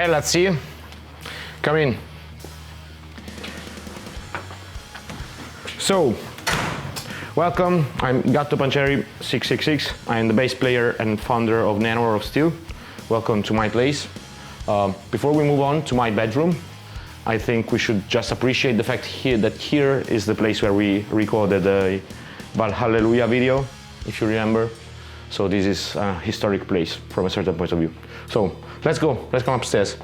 Bella, see? Come in. So, welcome. I'm Gatto Pancheri 666. I'm the bass player and founder of Nanowar Of Steel. Welcome to my place. Before we move on to my bedroom, I think we should just appreciate the fact that here is the place where we recorded the Hallelujah video, if you remember. So this is a historic place from a certain point of view. So let's go, let's come upstairs.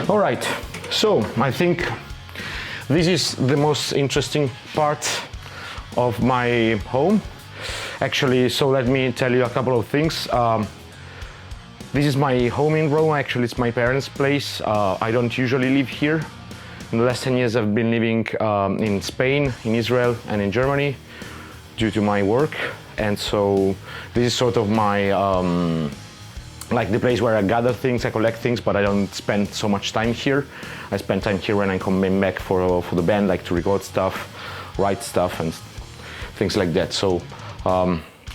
All right, so I think this is the most interesting part of my home. Actually, so let me tell you a couple of things. This is my home in Rome. Actually, it's my parents' place. I don't usually live here. In the last 10 years, I've been living in Spain, in Israel, and in Germany due to my work. And so this is sort of my like the place where I gather things, I collect things, but I don't spend so much time here. I spend time here when I come back for the band, like to record stuff, write stuff, and things like that. So,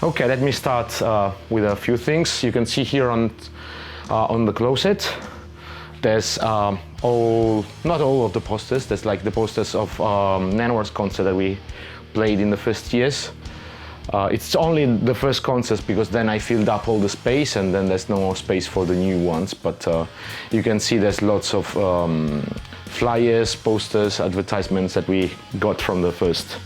okay, let me start with a few things. You can see here on the closet, there's not all of the posters. There's like the posters of Nanowar's concert that we played in the first years. It's only the first concerts because then I filled up all the space and then there's no more space for the new ones. But you can see there's lots of flyers, posters, advertisements that we got from the first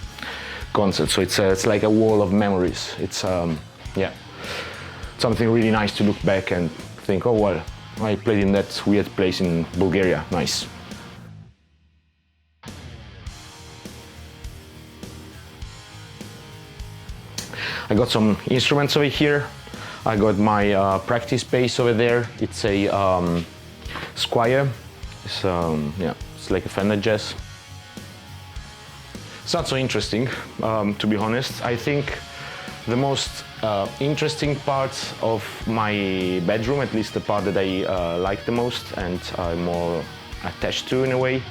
concert. So it's like a wall of memories. It's yeah, something really nice to look back and think, oh well, I played in that weird place in Bulgaria. Nice. I got some instruments over here. I got my practice bass over there. It's a Squier. It's yeah, it's like a Fender Jazz. It's not so interesting, to be honest. I think the most interesting part of my bedroom, at least the part that I like the most and I'm more attached to in a way,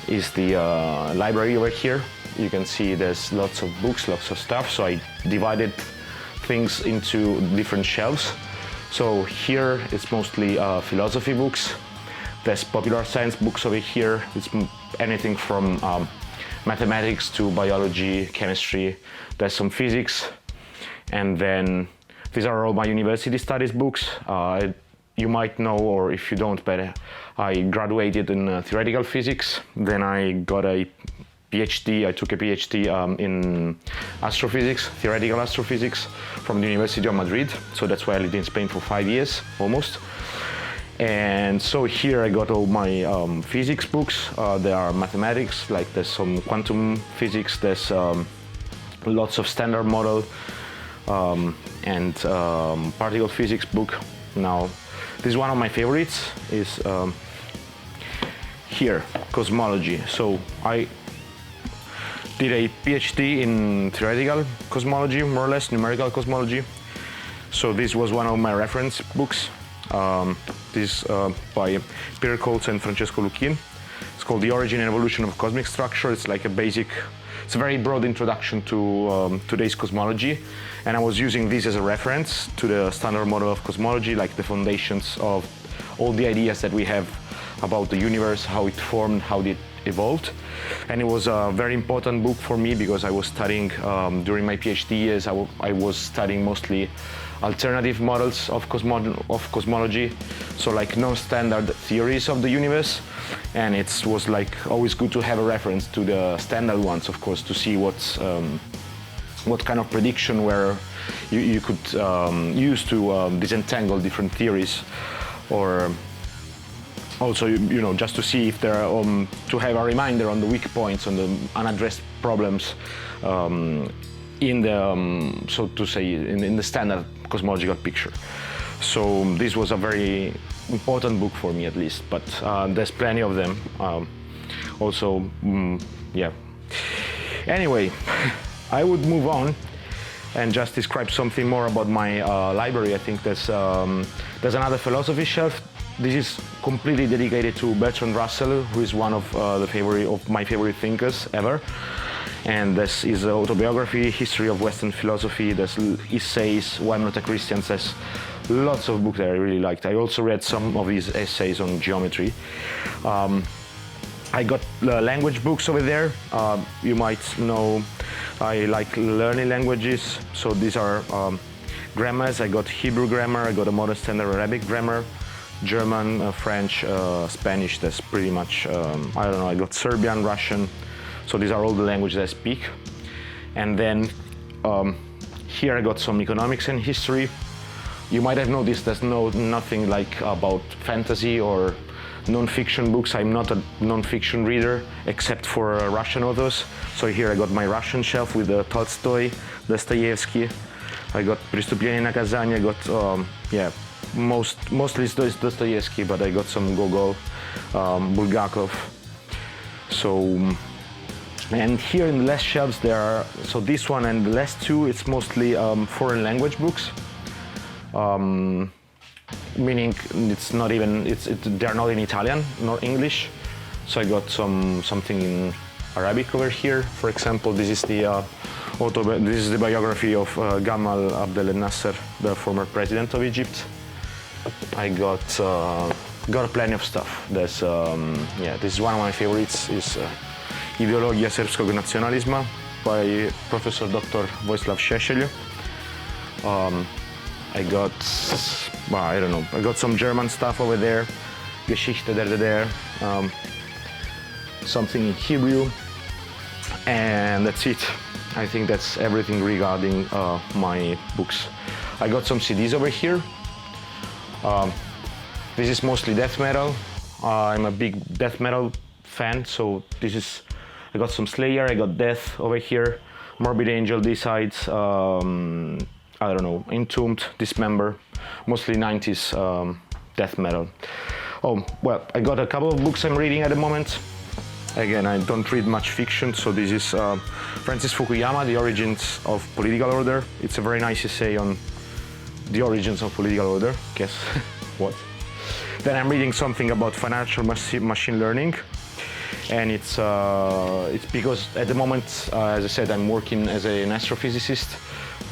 is the library over here. You can see there's lots of books, lots of stuff, so I divided things into different shelves. So here it's mostly philosophy books. There's popular science books over here. It's anything from mathematics to biology, chemistry. There's some physics. And then these are all my university studies books. You might know, or if you don't, but I graduated in theoretical physics. Then I got a PhD. I took a PhD in astrophysics, theoretical astrophysics, from the University of Madrid. So that's why I lived in Spain for 5 years, almost. And so here I got all my physics books. There are mathematics, like there's some quantum physics, there's lots of standard model and particle physics book. Now, this is one of my favorites, is here, cosmology. So I did a PhD in theoretical cosmology, more or less, numerical cosmology. So this was one of my reference books. This by Peter Colts and Francesco Lucchin. It's called The Origin and Evolution of Cosmic Structure. It's like it's a very broad introduction to today's cosmology. And I was using this as a reference to the standard model of cosmology, like the foundations of all the ideas that we have about the universe, how it formed, how it evolved. And it was a very important book for me because I was studying, during my PhD years, I was studying mostly alternative models of cosmology, so like non-standard theories of the universe. And it was like always good to have a reference to the standard ones, of course, to see what kind of prediction where you could use to disentangle different theories, or also, you know, just to see if there are, to have a reminder on the weak points, on the unaddressed problems in the, so to say, in the standard cosmological picture. So this was a very important book for me, at least, but there's plenty of them. Also, yeah. Anyway, I would move on and just describe something more about my library. I think there's another philosophy shelf this is completely dedicated to Bertrand Russell, who is one of my favorite thinkers ever. And this is an autobiography, history of Western philosophy. There's essays, Why I'm Not a Christian. There's lots of books that I really liked. I also read some of these essays on geometry. I got language books over there. You might know I like learning languages, so these are grammars. I got Hebrew grammar, I got a modern standard Arabic grammar, German, French, Spanish. That's pretty much, I don't know, I got Serbian, Russian. So these are all the languages I speak. And then here I got some economics and history. You might have noticed there's nothing like about fantasy or non-fiction books. I'm not a non-fiction reader except for Russian authors. So here I got my Russian shelf with Tolstoy, Dostoevsky. I got Преступление и наказание. I got mostly Dostoevsky, but I got some Gogol, Bulgakov. So. And here in the last shelves there are, so this one and the last two, it's mostly foreign language books. Meaning it's not even, they're not in Italian nor English. So I got something in Arabic over here. For example, this is the biography of Gamal Abdel Nasser, the former president of Egypt. I got plenty of stuff. There's this is one of my favorites. Is Ideologija srpskog nacionalizma by Professor Dr. Vojislav Šešelj. I got some German stuff over there, Geschichte der, something in Hebrew, and that's it. I think that's everything regarding my books. I got some CDs over here. This is mostly death metal. I'm a big death metal fan, so I got some Slayer, I got Death over here, Morbid Angel, D-Sides, I don't know, Entombed, Dismember, mostly 90s death metal. Oh, well, I got a couple of books I'm reading at the moment. Again, I don't read much fiction, so this is Francis Fukuyama, The Origins of Political Order. It's a very nice essay on the origins of political order. Guess what? Then I'm reading something about financial machine learning. And it's because at the moment, as I said, I'm working as an astrophysicist,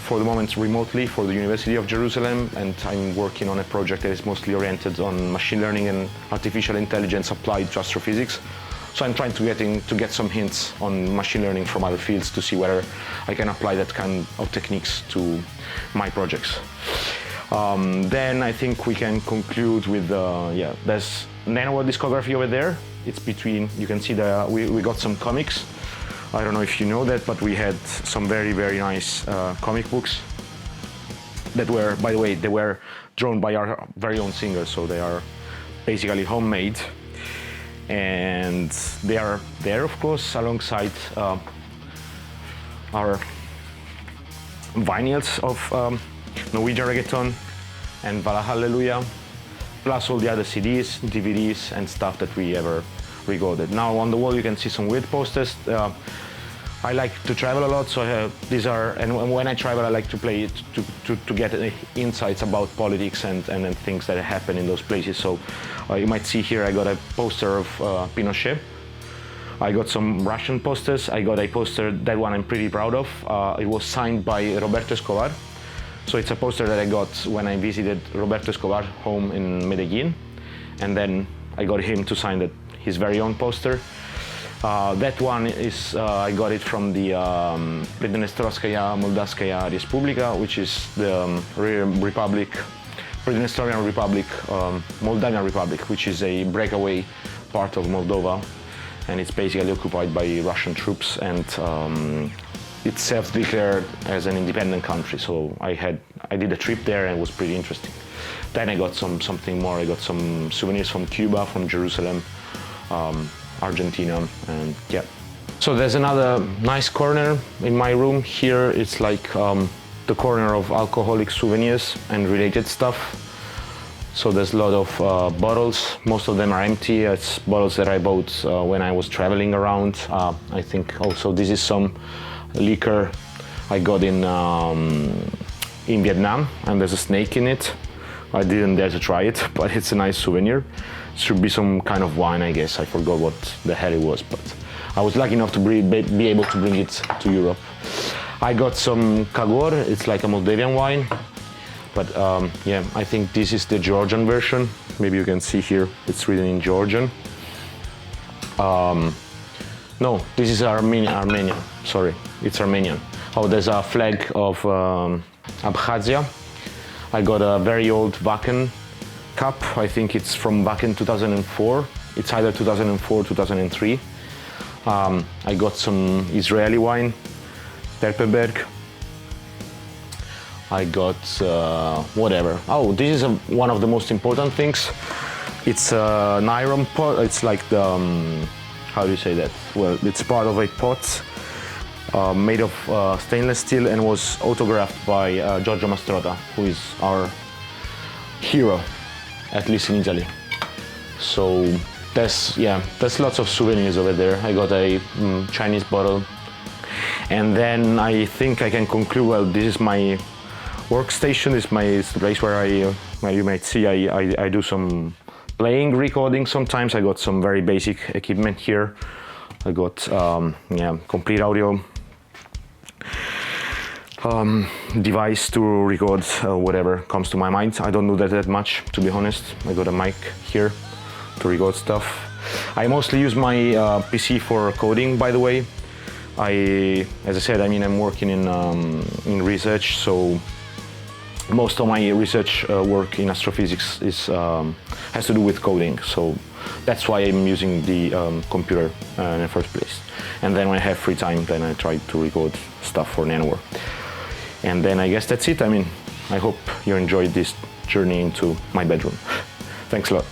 for the moment remotely for the University of Jerusalem, and I'm working on a project that is mostly oriented on machine learning and artificial intelligence applied to astrophysics. So I'm trying to get some hints on machine learning from other fields to see whether I can apply that kind of techniques to my projects. Then I think we can conclude with, there's Nanowar discography over there. It's between, you can see we got some comics. I don't know if you know that, but we had some very, very nice comic books that were, by the way, they were drawn by our very own singers, so they are basically homemade. And they are there, of course, alongside our vinyls of Norwegian reggaeton and Vala Hallelujah, plus all the other CDs, DVDs, and stuff that we ever recorded. Now on the wall you can see some weird posters. I like to travel a lot, so these are, and when I travel I like to play it to get insights about politics and things that happen in those places. So you might see here I got a poster of Pinochet. I got some Russian posters. I got a poster, that one I'm pretty proud of. It was signed by Roberto Escobar. So it's a poster that I got when I visited Roberto Escobar's home in Medellin. And then I got him to sign his very own poster. That one is, I got it from the Pridnestrovskaya Moldavskaya Respublika, which is the Pridnestrian Republic, Moldavian Republic, which is a breakaway part of Moldova. And it's basically occupied by Russian troops, and it's self-declared as an independent country. So I did a trip there and it was pretty interesting. Then I got something more. I got some souvenirs from Cuba, from Jerusalem, Argentina, and yeah. So there's another nice corner in my room. Here it's like the corner of alcoholic souvenirs and related stuff. So there's a lot of bottles. Most of them are empty. It's bottles that I bought when I was traveling around. I think also this is some liquor I got in Vietnam, and there's a snake in it. I didn't dare to try it, but it's a nice souvenir. It should be some kind of wine, I guess. I forgot what the hell it was, but I was lucky enough to be able to bring it to Europe. I got some Kagor, it's like a Moldavian wine, but yeah, I think this is the Georgian version. Maybe you can see here, it's written in Georgian. No, this is Armenian, sorry, it's Armenian. Oh, there's a flag of Abkhazia. I got a very old Vaken cup. I think it's from Vaken 2004. It's either 2004 or 2003. I got some Israeli wine, Terpeberg. I got whatever. Oh, this is one of the most important things. It's a nylon pot. It's like the, how do you say that? Well, it's part of a pot made of stainless steel and was autographed by Giorgio Mastrota, who is our hero, at least in Italy. So there's lots of souvenirs over there. I got a Chinese bottle, and then I think I can conclude. Well, this is my workstation. This is the place where you might see I do some playing, recording. Sometimes I got some very basic equipment here. I got complete audio device to record whatever comes to my mind. I don't do that much, to be honest. I got a mic here to record stuff. I mostly use my PC for coding, by the way. As I said, I mean, I'm working in research, so most of my research work in astrophysics has to do with coding. So that's why I'm using the computer in the first place. And then when I have free time, then I try to record stuff for Nanowar. And then I guess that's it. I mean, I hope you enjoyed this journey into my bedroom. Thanks a lot.